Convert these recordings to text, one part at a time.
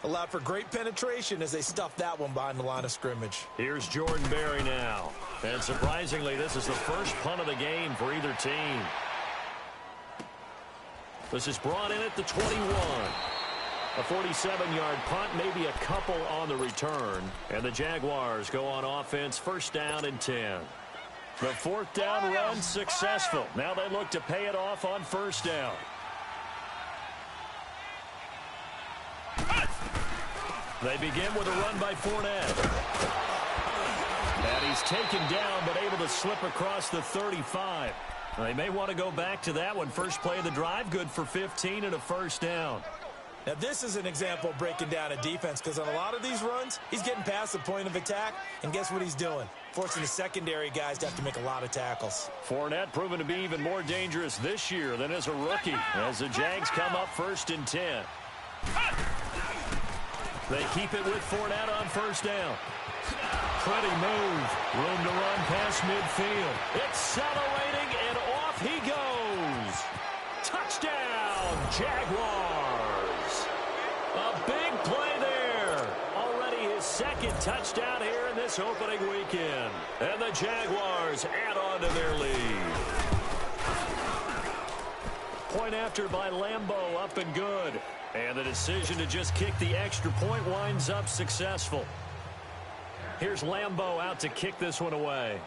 Allowed for great penetration as they stuffed that one behind the line of scrimmage. Here's Jordan Berry now. And surprisingly, this is the first punt of the game for either team. This is brought in at the 21. A 47-yard punt, maybe a couple on the return. And the Jaguars go on offense, first down and 10. The fourth down run successful. Now they look to pay it off on first down. They begin with a run by Fournette. And he's taken down but able to slip across the 35. They may want to go back to that one. First play of the drive, good for 15 and a first down. Now this is an example of breaking down a defense because on a lot of these runs, he's getting past the point of attack, and guess what he's doing? Forcing the secondary guys to have to make a lot of tackles. Fournette proven to be even more dangerous this year than as a rookie as the Jags come up first and 10. They keep it with Fournette on first down. Pretty move. Room to run past midfield. Accelerating, and off he goes. Touchdown, Jaguars. A big play there. Already his second touchdown here in this opening weekend. And the Jaguars add on to their lead. Point after by Lambeau, up and good. And the decision to just kick the extra point winds up successful. Here's Lambeau out to kick this one away.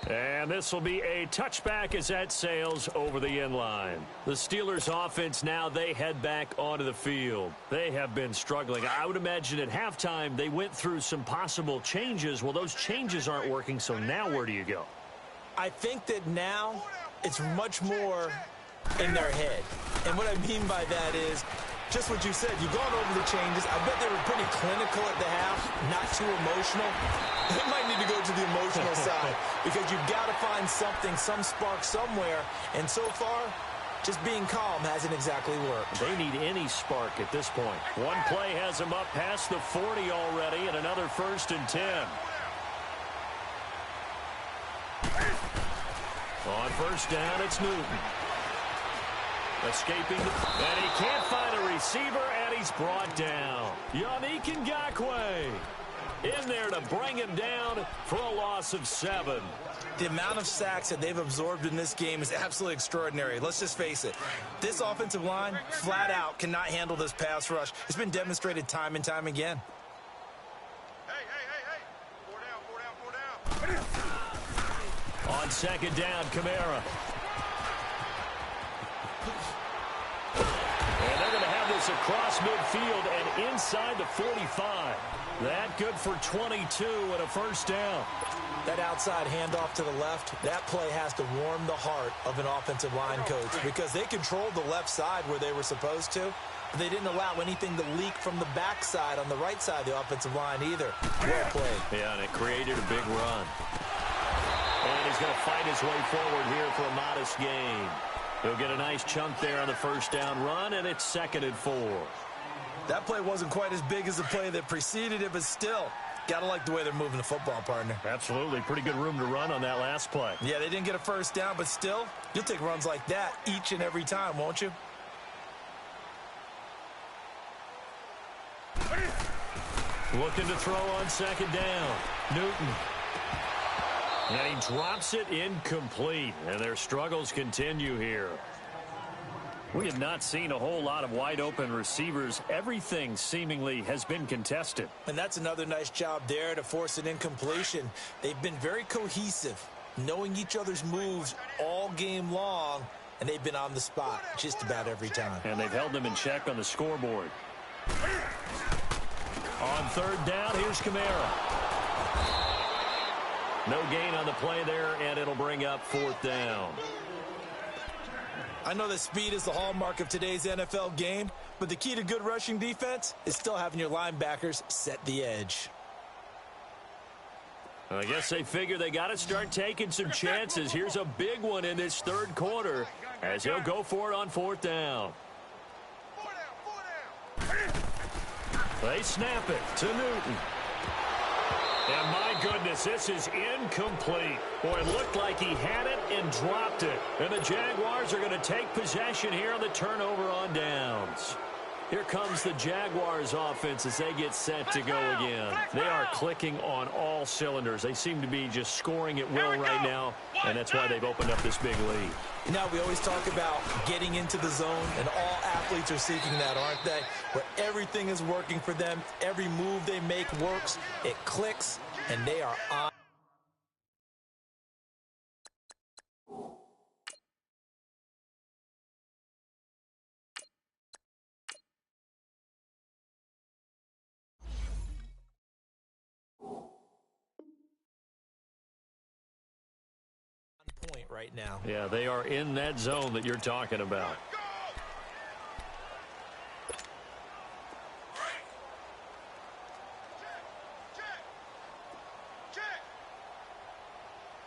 And this will be a touchback as that sails over the end line. The Steelers offense now, they head back onto the field. They have been struggling. I would imagine at halftime they went through some possible changes. Well, those changes aren't working, so now where do you go? I think that now it's much more in their head. And what I mean by that is just what you said. You've gone over the changes. I bet they were pretty clinical at the half, not too emotional. They might need to go to the emotional side because you've got to find something, some spark somewhere. And so far, just being calm hasn't exactly worked. They need any spark at this point. One play has them up past the 40 already, and another first and 10. On first down, it's Newton. Escaping, and he can't find a receiver, and he's brought down. Yannick Ngakoue in there to bring him down for a loss of 7. The amount of sacks that they've absorbed in this game is absolutely extraordinary. Let's just face it. This offensive line, flat out, cannot handle this pass rush. It's been demonstrated time and time again. Hey. 4 down. On second down, Kamara. And they're going to have this across midfield and inside the 45. That good for 22 and a first down. That outside handoff to the left, that play has to warm the heart of an offensive line coach because they controlled the left side where they were supposed to, but they didn't allow anything to leak from the backside on the right side of the offensive line either. Well played. Yeah, and it created a big run. And he's going to fight his way forward here for a modest gain. He'll get a nice chunk there on the first down run, and it's 2nd and 4. That play wasn't quite as big as the play that preceded it, but still, got to like the way they're moving the football, partner. Absolutely. Pretty good room to run on that last play. Yeah, they didn't get a first down, but still, you'll take runs like that each and every time, won't you? Looking to throw on second down. Newton. And he drops it incomplete. And their struggles continue here. We have not seen a whole lot of wide-open receivers. Everything seemingly has been contested. And that's another nice job there to force an incompletion. They've been very cohesive, knowing each other's moves all game long, and they've been on the spot just about every time. And they've held them in check on the scoreboard. On third down, here's Kamara. No gain on the play there, and it'll bring up 4th down. I know that speed is the hallmark of today's NFL game, but the key to good rushing defense is still having your linebackers set the edge. I guess they figure they got to start taking some chances. Here's a big one in this third quarter as he'll go for it on 4th down. 4 down. They snap it to Newton. And my goodness, this is incomplete. Boy, it looked like he had it and dropped it. And the Jaguars are going to take possession here on the turnover on downs. Here comes the Jaguars offense as they get set to go again. They are clicking on all cylinders. They seem to be just scoring at will right now, and that's why they've opened up this big lead. You know, we always talk about getting into the zone, and all athletes are seeking that, aren't they? Where everything is working for them. Every move they make works. It clicks, and they are on. Point right now. Yeah, they are in that zone that you're talking about.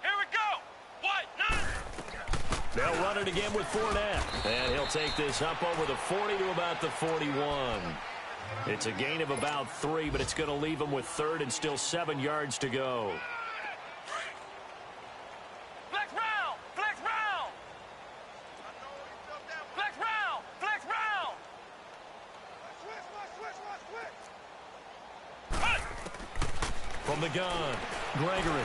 Here we go. What? They'll run it again with Fournette. And he'll take this up over the 40 to about the 41. It's a gain of about 3, but it's going to leave him with third and still 7 yards to go. From the gun, Gregory.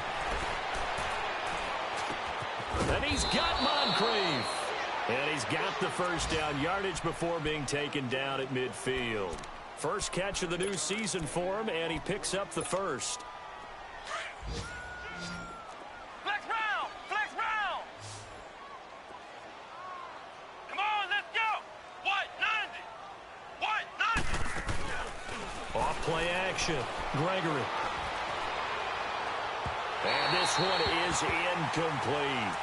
And he's got Moncrief. And he's got the first down yardage before being taken down at midfield. First catch of the new season for him, and he picks up the first. Flex round! Flex round! Come on, let's go! What? 90! What? 90! Off play action, Gregory. And this one is incomplete.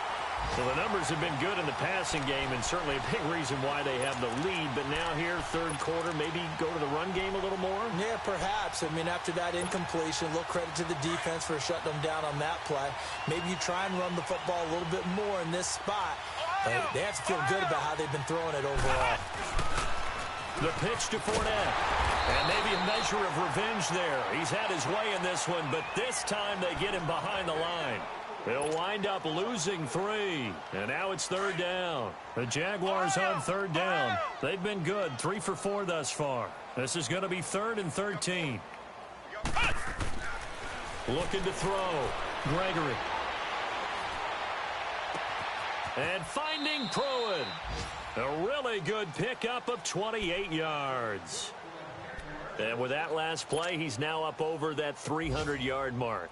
So the numbers have been good in the passing game, and certainly a big reason why they have the lead. But now here, third quarter, maybe go to the run game a little more? Yeah, perhaps. I mean, after that incompletion, a little credit to the defense for shutting them down on that play. Maybe you try and run the football a little bit more in this spot. They have to feel good about how they've been throwing it overall. The pitch to Fournette. And maybe a measure of revenge there. He's had his way in this one, but this time they get him behind the line. They'll wind up losing 3. And now it's third down. The Jaguars on third down. They've been good, 3 for 4 thus far. This is going to be 3rd and 13. Looking to throw. Gregory. And finding Pruitt. A really good pickup of 28 yards. And with that last play, he's now up over that 300-yard mark.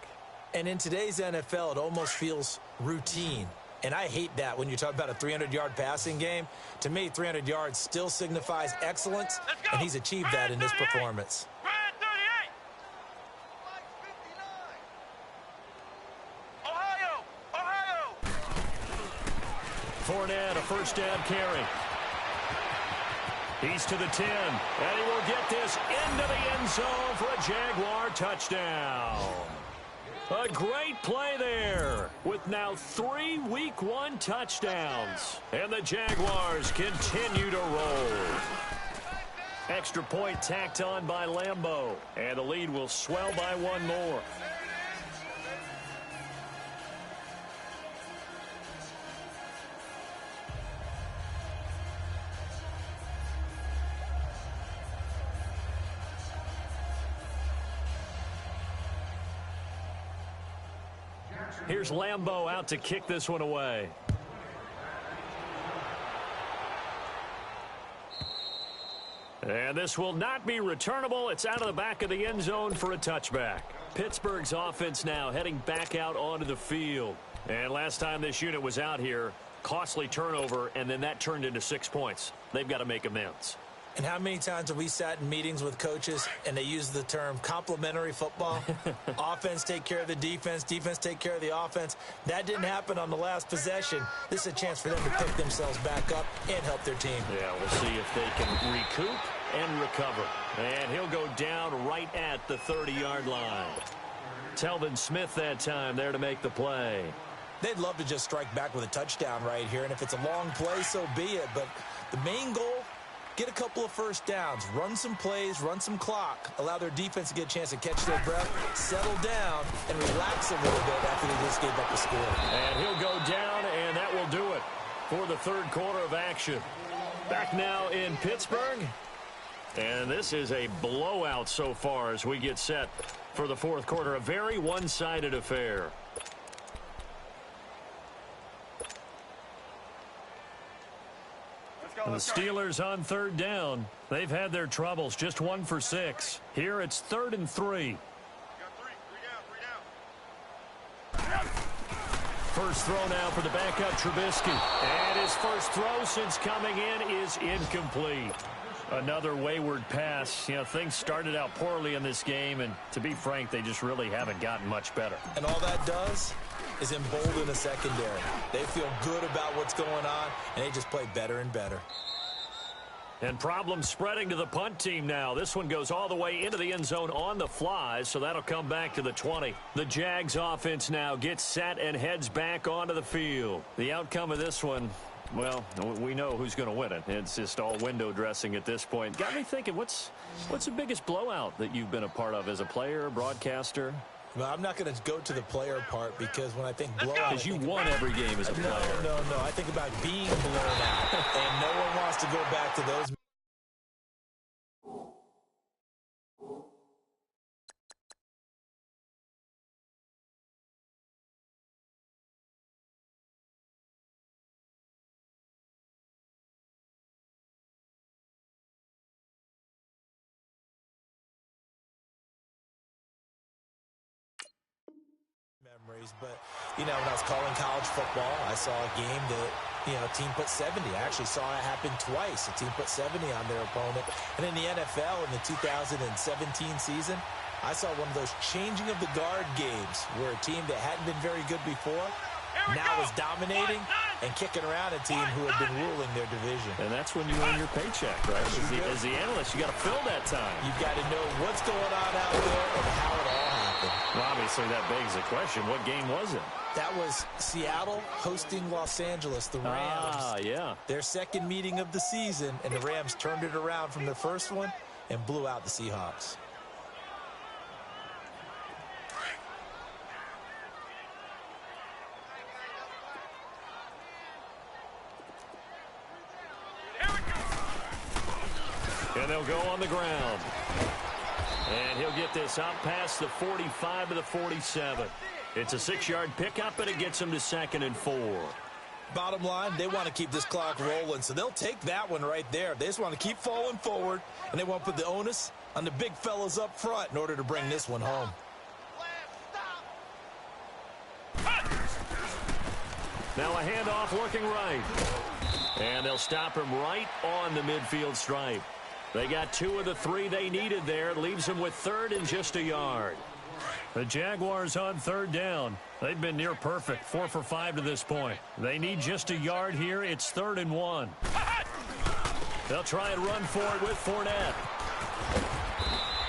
And in today's NFL, it almost feels routine. And I hate that when you talk about a 300-yard passing game. To me, 300 yards still signifies excellence, and he's achieved that in this performance. Grand 38! Ohio! Fournette, a first down carry. He's to the 10, and he will get this into the end zone for a Jaguar touchdown. A great play there with now 3 Week 1 touchdowns. And the Jaguars continue to roll. Extra point tacked on by Lambeau, and the lead will swell by 1 more. Here's Lambeau out to kick this one away. And this will not be returnable. It's out of the back of the end zone for a touchback. Pittsburgh's offense now heading back out onto the field. And last time this unit was out here, costly turnover, and then that turned into 6 points. They've got to make amends. And how many times have we sat in meetings with coaches and they use the term complementary football? Offense take care of the defense, defense take care of the offense. That didn't happen on the last possession. This is a chance for them to pick themselves back up and help their team. Yeah, we'll see if they can recoup and recover. And he'll go down right at the 30-yard line. Telvin Smith that time there to make the play. They'd love to just strike back with a touchdown right here, and if it's a long play, so be it. But the main goal, get a couple of first downs, run some plays, run some clock, allow their defense to get a chance to catch their breath, settle down, and relax a little bit after they just gave up the score. And he'll go down, and that will do it for the third quarter of action. Back now in Pittsburgh. And this is a blowout so far as we get set for the fourth quarter. A very one-sided affair. And the Steelers on third down. They've had their troubles. Just 1 for 6. Here it's 3rd and 3. First throw now for the backup Trubisky. And his first throw since coming in is incomplete. Another wayward pass. You know, things started out poorly in this game, and to be frank, they just really haven't gotten much better. And all that does is embolden a secondary. They feel good about what's going on, and they just play better and better. And problems spreading to the punt team now. This one goes all the way into the end zone on the fly, so that'll come back to the 20. The Jags offense now gets set and heads back onto the field. The outcome of this one, well, we know who's going to win it. It's just all window dressing at this point. Got me thinking, what's the biggest blowout that you've been a part of as a player, broadcaster? Well, I'm not going to go to the player part because when I think blowout... Because you won every game as a player. No. I think about being blown out. And no one wants to go back to those... But, you know, when I was calling college football, I saw a game that, you know, a team put 70. I actually saw it happen twice. A team put 70 on their opponent. And in the NFL, in the 2017 season, I saw one of those changing of the guard games where a team that hadn't been very good before now is dominating and kicking around a team who had been ruling their division. And that's when you earn your paycheck, right? As the analyst, you got to fill that time. You've got to know what's going on out there and how it all happened. Well, obviously, that begs the question, what game was it? That was Seattle hosting Los Angeles, the Rams. Yeah. Their second meeting of the season, and the Rams turned it around from the first one and blew out the Seahawks. And they'll go on the ground. And he'll get this out past the 45 to the 47. It's a 6-yard pickup, and it gets him to 2nd and 4. Bottom line, they want to keep this clock rolling, so they'll take that one right there. They just want to keep falling forward, and they want to put the onus on the big fellas up front in order to bring this one home. Now a handoff looking right. And they'll stop him right on the midfield stripe. They got 2 of the 3 they needed there. It leaves them with 3rd and just a yard. The Jaguars on 3rd down. They've been near perfect, 4 for 5 to this point. They need just a yard here. It's 3rd and 1. They'll try and run for it with Fournette.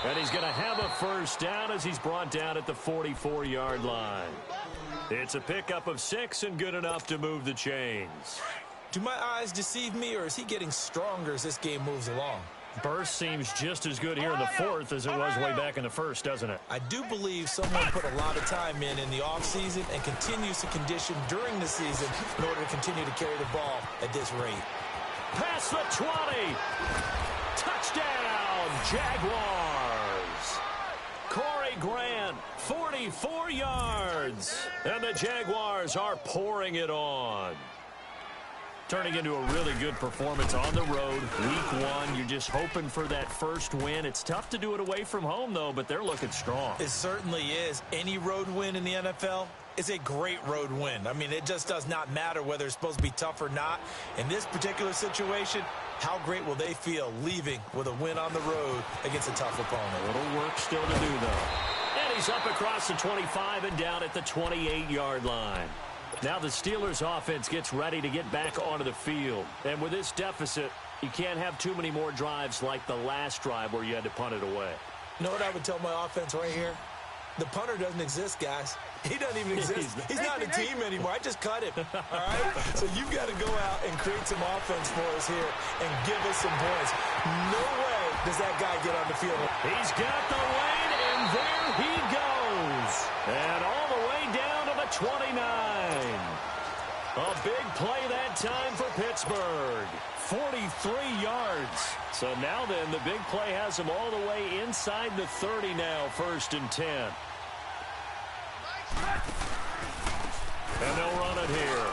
And he's going to have a first down as he's brought down at the 44-yard line. It's a pickup of 6 and good enough to move the chains. Do my eyes deceive me, or is he getting stronger as this game moves along? Burst seems just as good here in the 4th as it was way back in the 1st, doesn't it? I do believe someone put a lot of time in the offseason and continues to condition during the season in order to continue to carry the ball at this rate. Past the 20. Touchdown, Jaguars. Corey Grant, 44 yards. And the Jaguars are pouring it on. Turning into a really good performance on the road. Week 1, you're just hoping for that first win. It's tough to do it away from home, though, but they're looking strong. It certainly is. Any road win in the NFL is a great road win. I mean, it just does not matter whether it's supposed to be tough or not. In this particular situation, how great will they feel leaving with a win on the road against a tough opponent? A little work still to do, though. And he's up across the 25 and down at the 28-yard line. Now the Steelers offense gets ready to get back onto the field. And with this deficit, you can't have too many more drives like the last drive where you had to punt it away. You know what I would tell my offense right here? The punter doesn't exist, guys. He doesn't even exist. He's not a team anymore. I just cut him, all right? So you've got to go out and create some offense for us here and give us some points. No way does that guy get on the field. He's got the lane, and there he goes. And all the way down to the 29. A big play that time for Pittsburgh. 43 yards. So now then, the big play has him all the way inside the 30 now, 1st and 10. And they'll run it here.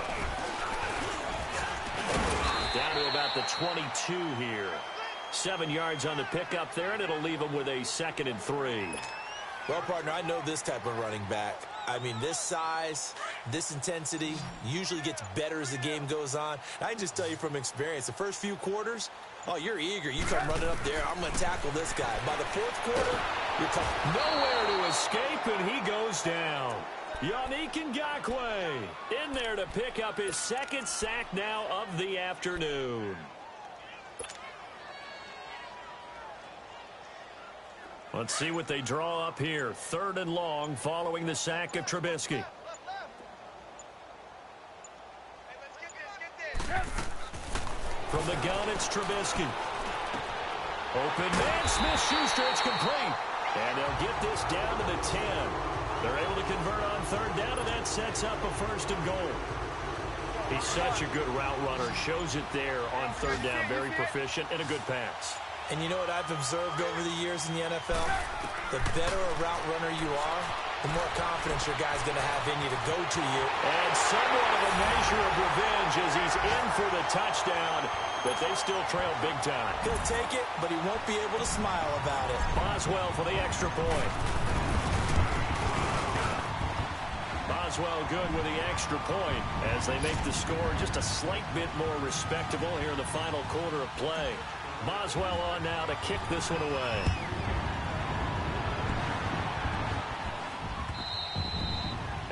Down to about the 22 here. 7 yards on the pickup there, and it'll leave them with a 2nd and 3. Well, partner, I know this type of running back. I mean, this size, this intensity usually gets better as the game goes on. I can just tell you from experience, the first few quarters, oh, you're eager. You come running up there, I'm going to tackle this guy. By the 4th quarter, you're tough. Nowhere to escape, and he goes down. Yannick Ngakoue in there to pick up his 2nd sack now of the afternoon. Let's see what they draw up here. 3rd and long following the sack of Trubisky. From the gun, it's Trubisky. Open man, Smith-Schuster, it's complete. And they'll get this down to the 10. They're able to convert on 3rd down, and that sets up a 1st and goal. He's such a good route runner. Shows it there on 3rd down. Very proficient and a good pass. And you know what I've observed over the years in the NFL? The better a route runner you are, the more confidence your guy's going to have in you to go to you. And somewhat of a measure of revenge as he's in for the touchdown, but they still trail big time. He'll take it, but he won't be able to smile about it. Boswell for the extra point. Boswell good with the extra point as they make the score just a slight bit more respectable here in the final quarter of play. Boswell on now to kick this one away.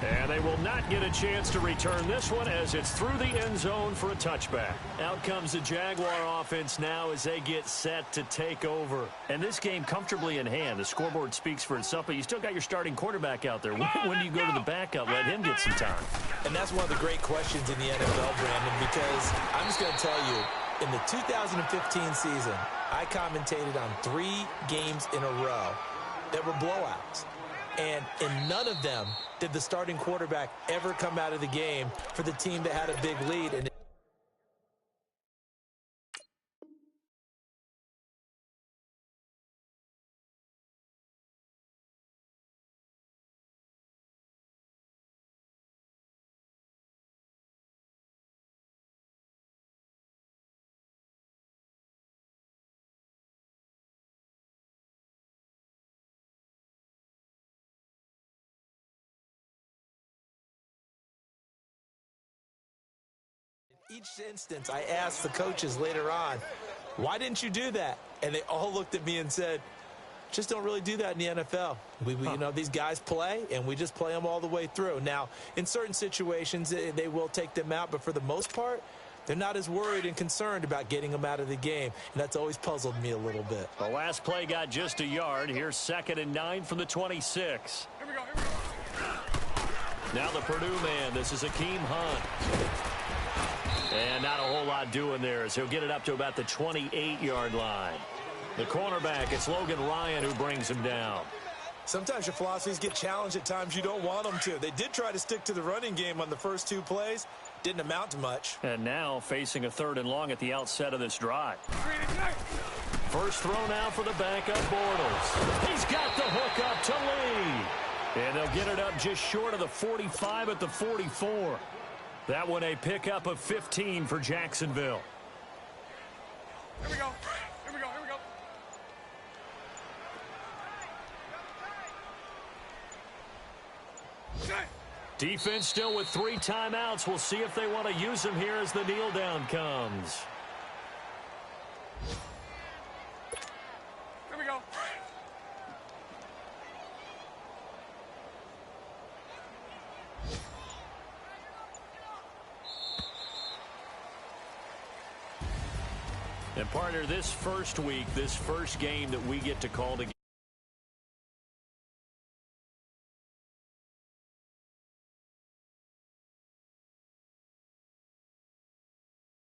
And they will not get a chance to return this one as it's through the end zone for a touchback. Out comes the Jaguar offense now as they get set to take over. And this game comfortably in hand. The scoreboard speaks for itself, but you still got your starting quarterback out there. When do you go to the backup? Let him get some time. And that's one of the great questions in the NFL, Brandon, because I'm just going to tell you, in the 2015 season, I commentated on 3 games in a row that were blowouts. And in none of them did the starting quarterback ever come out of the game for the team that had a big lead. And each instance, I asked the coaches later on, why didn't you do that? And they all looked at me and said, just don't really do that in the NFL. You know, these guys play, and we just play them all the way through. Now, in certain situations, they will take them out, but for the most part, they're not as worried and concerned about getting them out of the game, and that's always puzzled me a little bit. The last play got just a yard. Here's 2nd and 9 from the 26. Here we go. Now the Purdue man. This is Akeem Hunt. And not a whole lot doing there as he'll get it up to about the 28-yard line. The cornerback, it's Logan Ryan who brings him down. Sometimes your philosophies get challenged at times you don't want them to. They did try to stick to the running game on the first 2 plays. Didn't amount to much. And now facing a 3rd and long at the outset of this drive. First throw now for the backup Bortles. He's got the hook up to Lee. And they'll get it up just short of the 45 at the 44. That one a pickup of 15 for Jacksonville. Here we go. Here we go. Here we go. Defense still with 3 timeouts. We'll see if they want to use them here as the kneel down comes. Here we go. And partner, this first week, this first game that we get to call together.